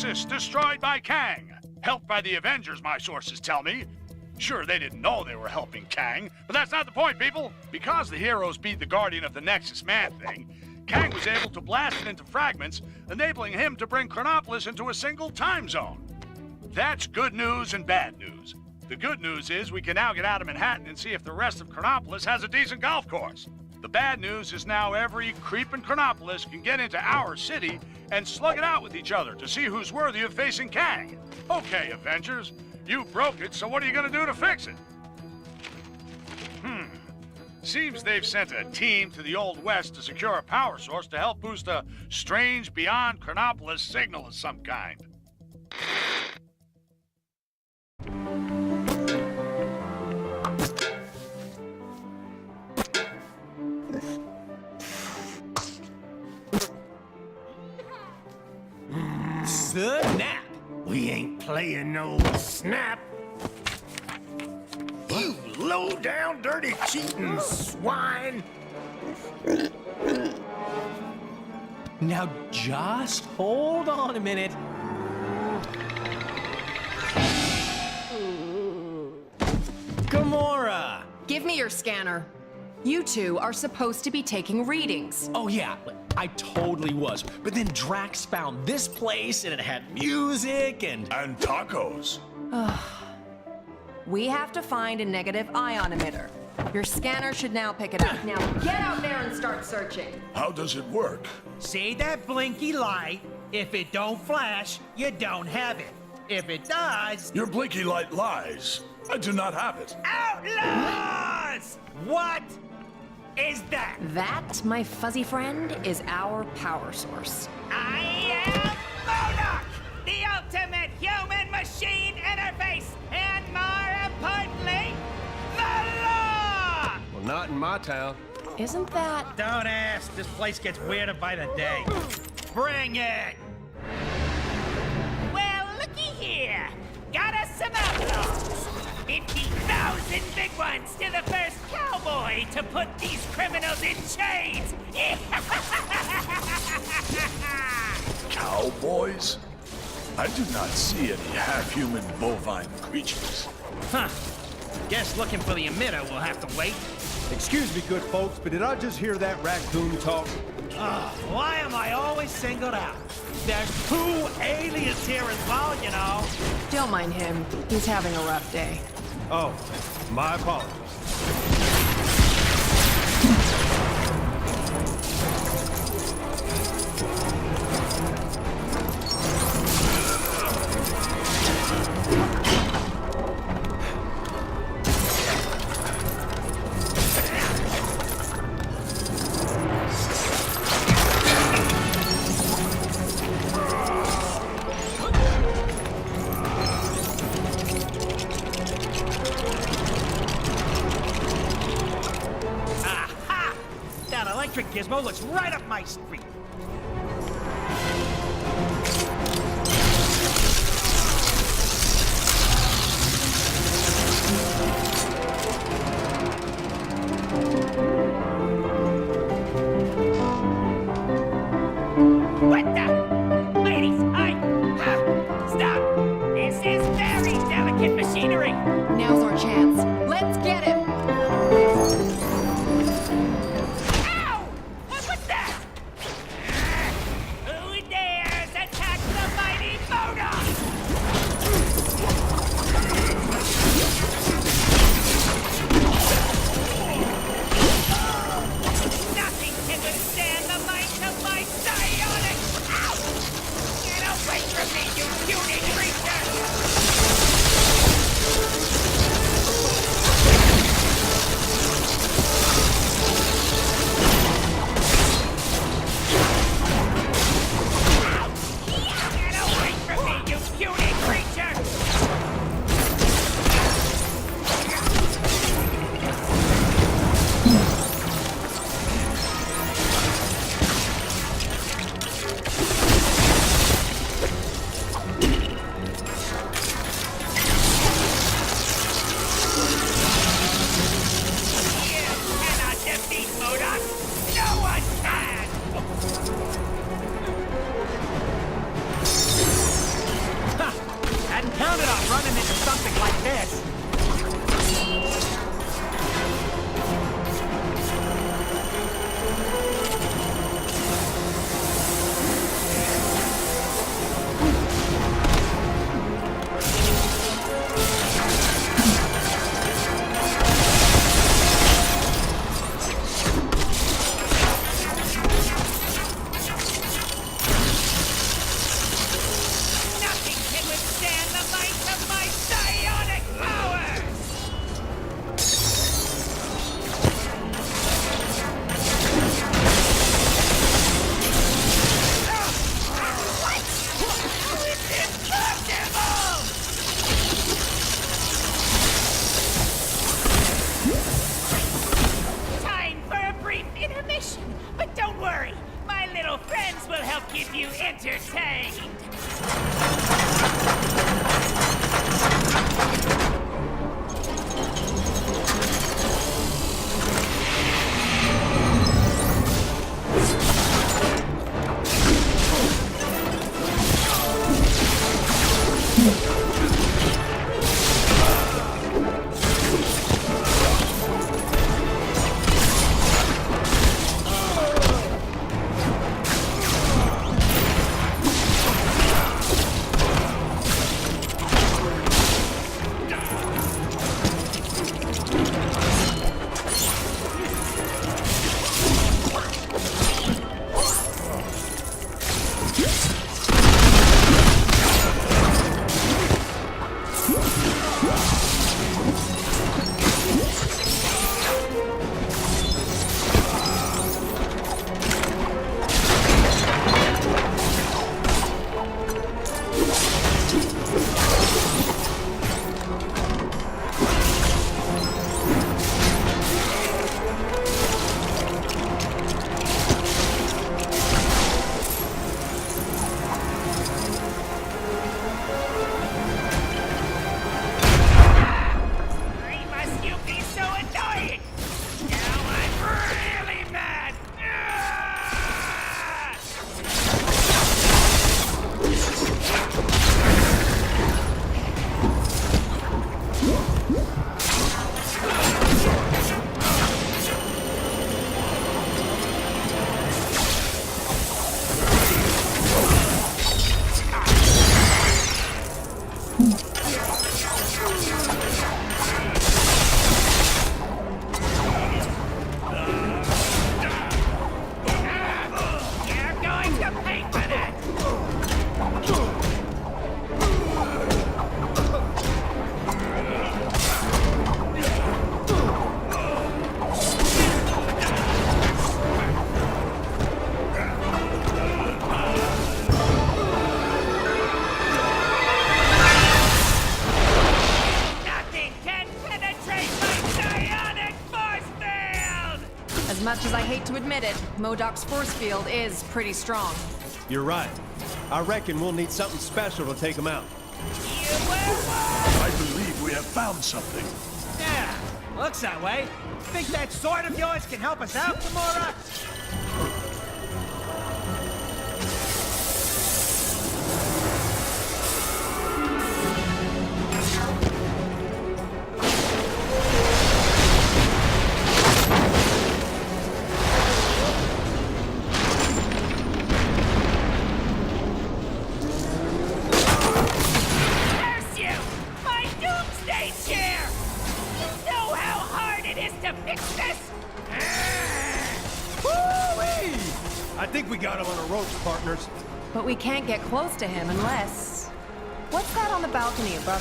Nexus destroyed by Kang. Helped by the Avengers, my sources tell me. Sure, they didn't know they were helping Kang, but that's not the point, people. Because the heroes beat the Guardian of the Nexus Man-Thing, Kang was able to blast it into fragments, enabling him to bring Chronopolis into a single time zone. That's good news and bad news. The good news is we can now get out of Manhattan and see if the rest of Chronopolis has a decent golf course. The bad news is now every creep in Chronopolis can get into our city and slug it out with each other to see who's worthy of facing Kang. Okay, Avengers, you broke it, so what are you gonna do to fix it? Seems they've sent a team to the Old West to secure a power source to help boost a strange beyond Chronopolis signal of some kind. Snap! We ain't playing no snap. You low-down, dirty, cheating swine! Now just hold on a minute. Gamora! Give me your scanner. You two are supposed to be taking readings. Oh yeah, I totally was. But then Drax found this place and it had music and tacos. We have to find a negative ion emitter. Your scanner should now pick it up. Now get out there and start searching. How does it work? See that blinky light? If it don't flash, you don't have it. If it does... Your blinky light lies. I do not have it. Outlaws! What is that? That, my fuzzy friend, is our power source. I am M.O.D.O.K, the ultimate human-machine interface, and more importantly, the law! Well, not in my town. Isn't that... Don't ask. This place gets weirder by the day. Bring it! Well, looky here. Got us some outlaws. 50,000 big ones to the first cowboy to put these criminals in chains. Cowboys? I do not see any half-human bovine creatures. Huh. Guess looking for the emitter will have to wait. Excuse me, good folks, but did I just hear that raccoon talk? Why am I always singled out? There's 2 aliens here as well, you know. Don't mind him. He's having a rough day. Oh, my apologies. Gizmo looks right up my street. What the? Ladies, stop! This is very delicate machinery. Now's our chance. Let's get him! keep you entertained. As much as I hate to admit it, M.O.D.O.K.'s force field is pretty strong. You're right. I reckon we'll need something special to take him out. I believe we have found something. Yeah, looks that way. Think that sword of yours can help us out, Gamora? I think we got him on the ropes, partners. But we can't get close to him unless... What's that on the balcony above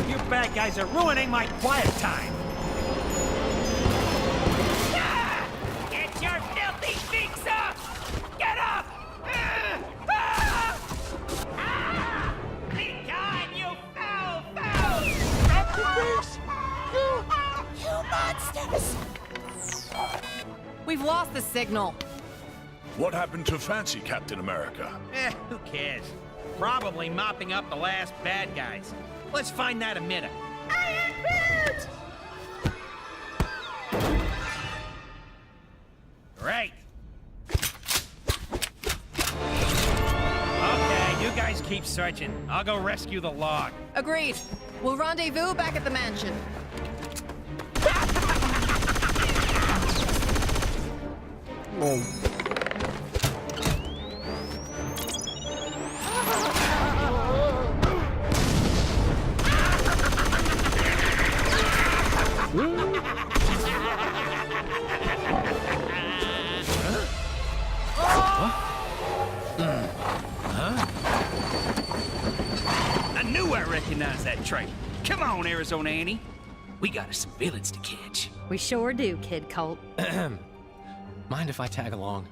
You bad guys are ruining my quiet time. We've lost the signal. What happened to fancy Captain America? Who cares? Probably mopping up the last bad guys. Let's find that a minute. Right. Okay, you guys keep searching. I'll go rescue the log. Agreed. We'll rendezvous back at the mansion. I knew I recognized that trait. Come on, Arizona Annie. We got us some villains to catch. We sure do, Kid Colt. Mind if I tag along?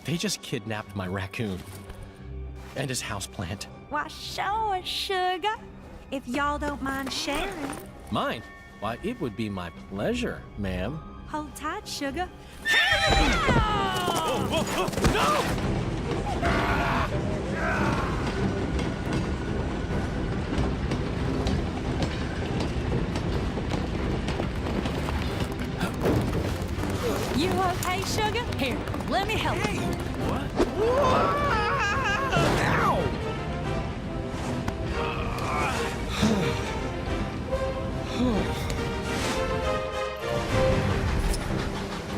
They just kidnapped my raccoon. And his houseplant. Why, sure, sugar. If y'all don't mind sharing. Mine? Why, it would be my pleasure, ma'am. Hold tight, sugar. You okay, sugar? Here, let me help you.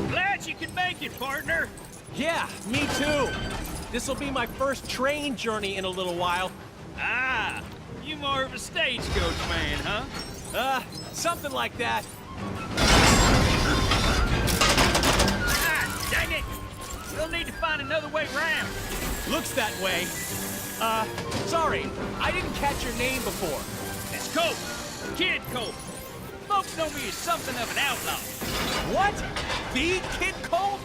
Glad you could make it, partner. Yeah, me too. This'll be my first train journey in a little while. Ah, you more of a stagecoach man, huh? Something like that. Ah, dang it! We'll need to find another way round. Looks that way. Sorry, I didn't catch your name before. It's Colt. Kid Colt. Folks know me as something of an outlaw. What? The Kid Colt?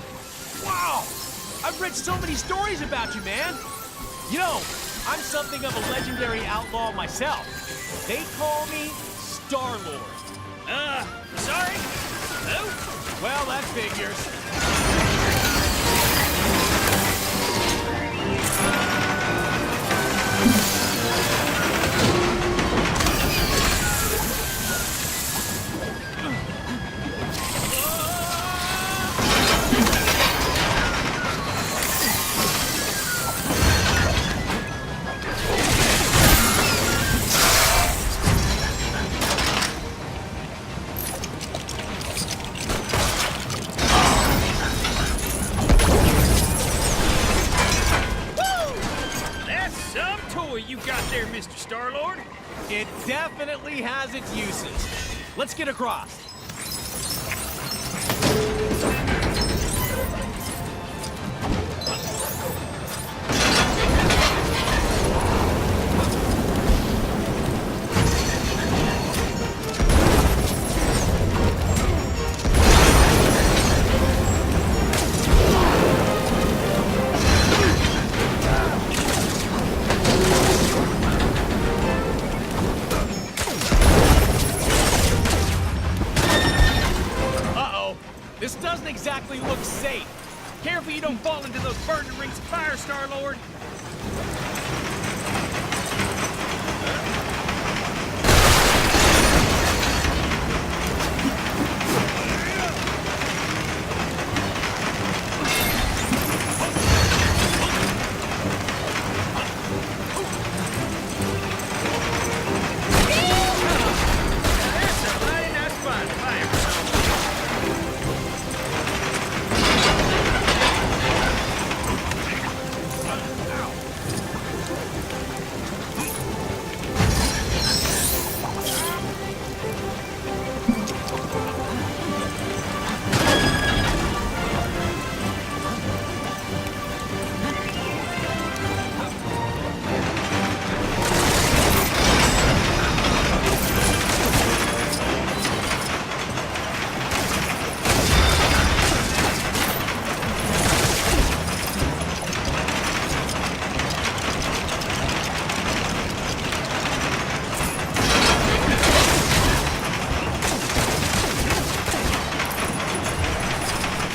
Wow! I've read so many stories about you, man. You know, I'm something of a legendary outlaw myself. They call me Star-Lord. Sorry? No? Well, that figures. You got there, Mr. Star-Lord? It definitely has its uses. Let's get across. This doesn't exactly look safe. Careful you don't fall into those burning rings of fire, Star-Lord.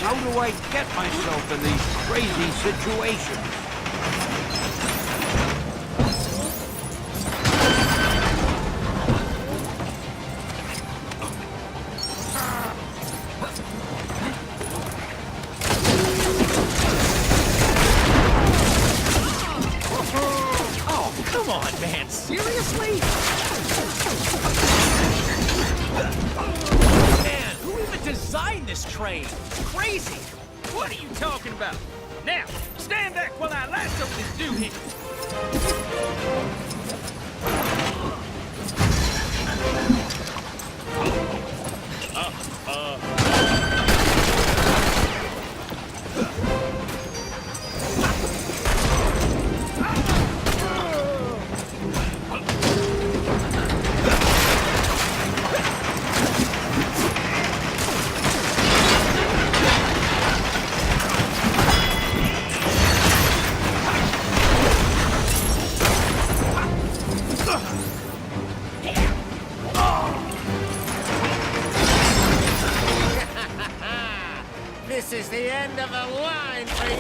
How do I get myself in these crazy situations? Oh, come on, man. Seriously? Man, who even designed this train? It's crazy. What are you talking about? Now, stand back while I lasso this doohickey.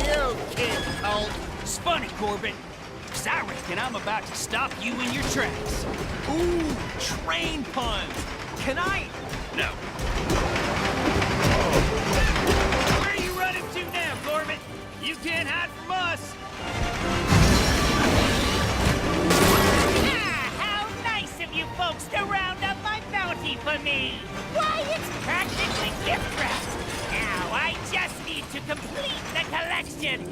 you, Kid Colt. Spunny, Corbett. 'Cause I reckon I'm about to stop you in your tracks. Ooh, train puns. Can I? No. Where are you running to now, Corbett? You can't hide from us. How nice of you folks to round up my bounty for me. Why, it's practically gift wrapped. Now I just need to complete the collection.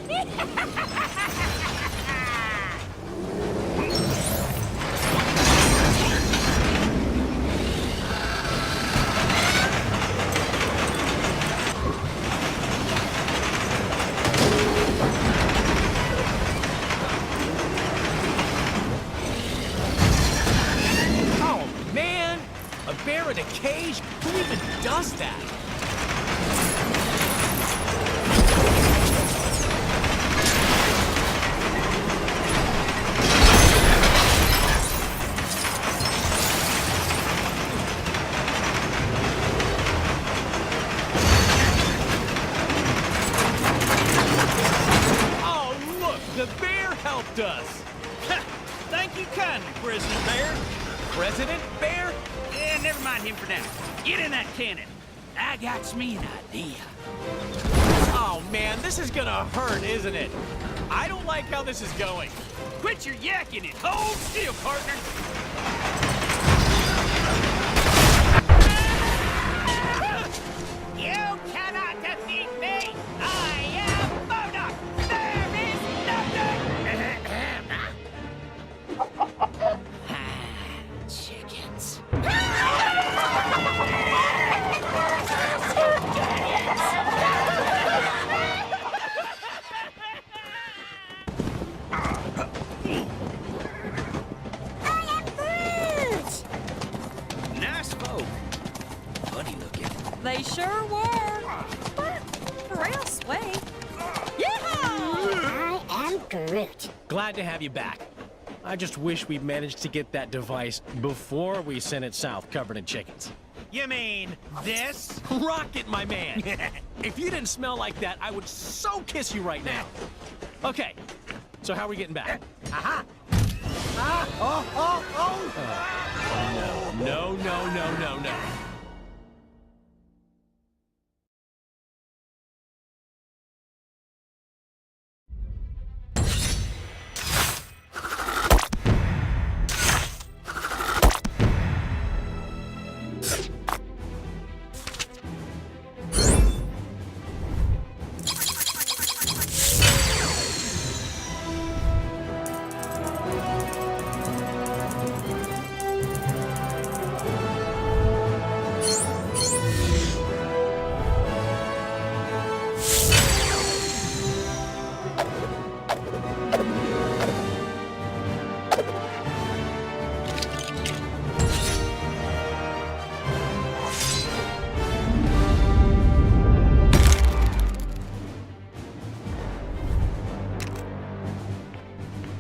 Oh, man! A bear in a cage? Who even does that? Oh, look! The bear helped us! Thank you kindly, President Bear. President Bear? Yeah, never mind him for now. Get in that cannon. I got me an idea. Oh, man, this is gonna hurt, isn't it? I don't like how this is going. Quit your yakking and hold still, partner. You cannot defeat me! I am M.O.D.O.K! There is nothing! Chickens. Nice folk. Funny looking. They sure were. But real sweet. Yeehaw! I am Groot. Glad to have you back. I just wish we'd managed to get that device before we sent it south covered in chickens. You mean this? Rocket, my man! If you didn't smell like that, I would so kiss you right now. Okay, so how are we getting back? Aha! No.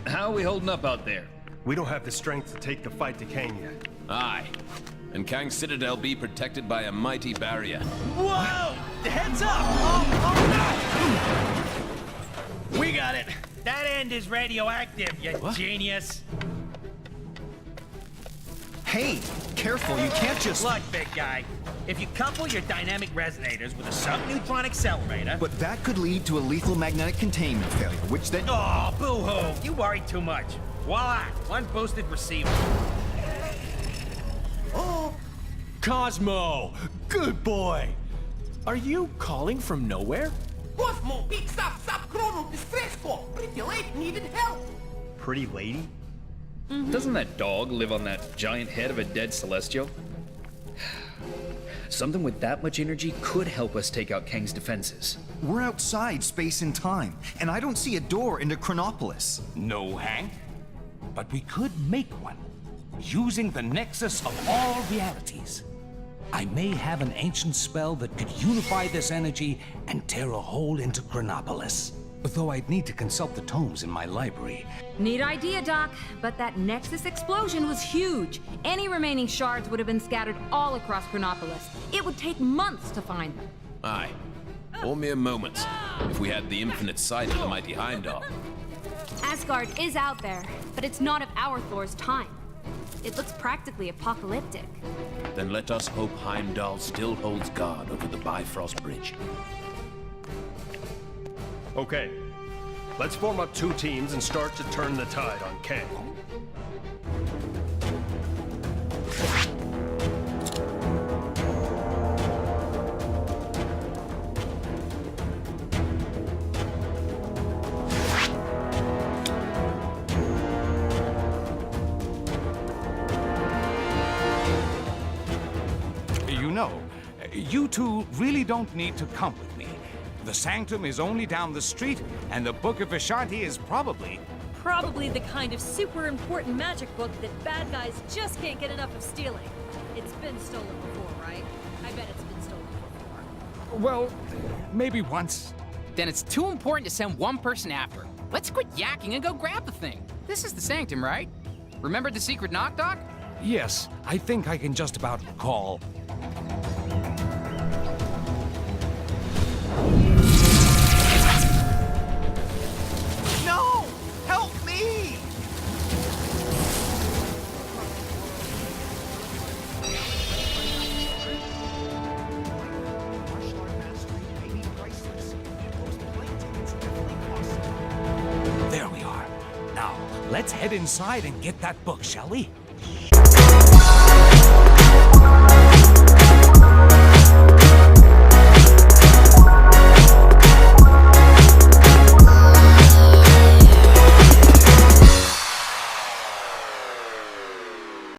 How are we holding up out there? We don't have the strength to take the fight to Kang yet. Aye. And Kang's Citadel be protected by a mighty barrier. Whoa! Heads up! Oh, no! We got it. That end is radioactive, you genius. Hey, careful, you can't just... Look, big guy. If you couple your dynamic resonators with a subneutron accelerator... But that could lead to a lethal magnetic containment failure, which then... Oh, boo-hoo! You worry too much. Voila! One boosted receiver. Oh! Cosmo! Good boy! Are you calling from nowhere? Cosmo, big stop, Chrono, distress call. Pretty late, needed help. Pretty lady? Doesn't that dog live on that giant head of a dead Celestial? Something with that much energy could help us take out Kang's defenses. We're outside space and time, and I don't see a door into Chronopolis. No, Hank. But we could make one, using the nexus of all realities. I may have an ancient spell that could unify this energy and tear a hole into Chronopolis. Though I'd need to consult the tomes in my library. Neat idea, Doc, but that Nexus explosion was huge. Any remaining shards would have been scattered all across Chronopolis. It would take months to find them. Aye. All mere moments, if we had the infinite sight of the mighty Heimdall. Asgard is out there, but it's not of our Thor's time. It looks practically apocalyptic. Then let us hope Heimdall still holds guard over the Bifrost Bridge. Okay, let's form up 2 teams and start to turn the tide on Kang. You know, you two really don't need to come with me. The Sanctum is only down the street, and the Book of Vishanti is probably the kind of super important magic book that bad guys just can't get enough of stealing. It's been stolen before, right? I bet it's been stolen before. well, maybe once. Then it's too important to send one person after it. Let's quit yakking and go grab the thing. This is the Sanctum, right? Remember the secret knock, Doc? Yes, I think I can just about recall. No! Help me! There we are. Now, let's head inside and get that book, shall we?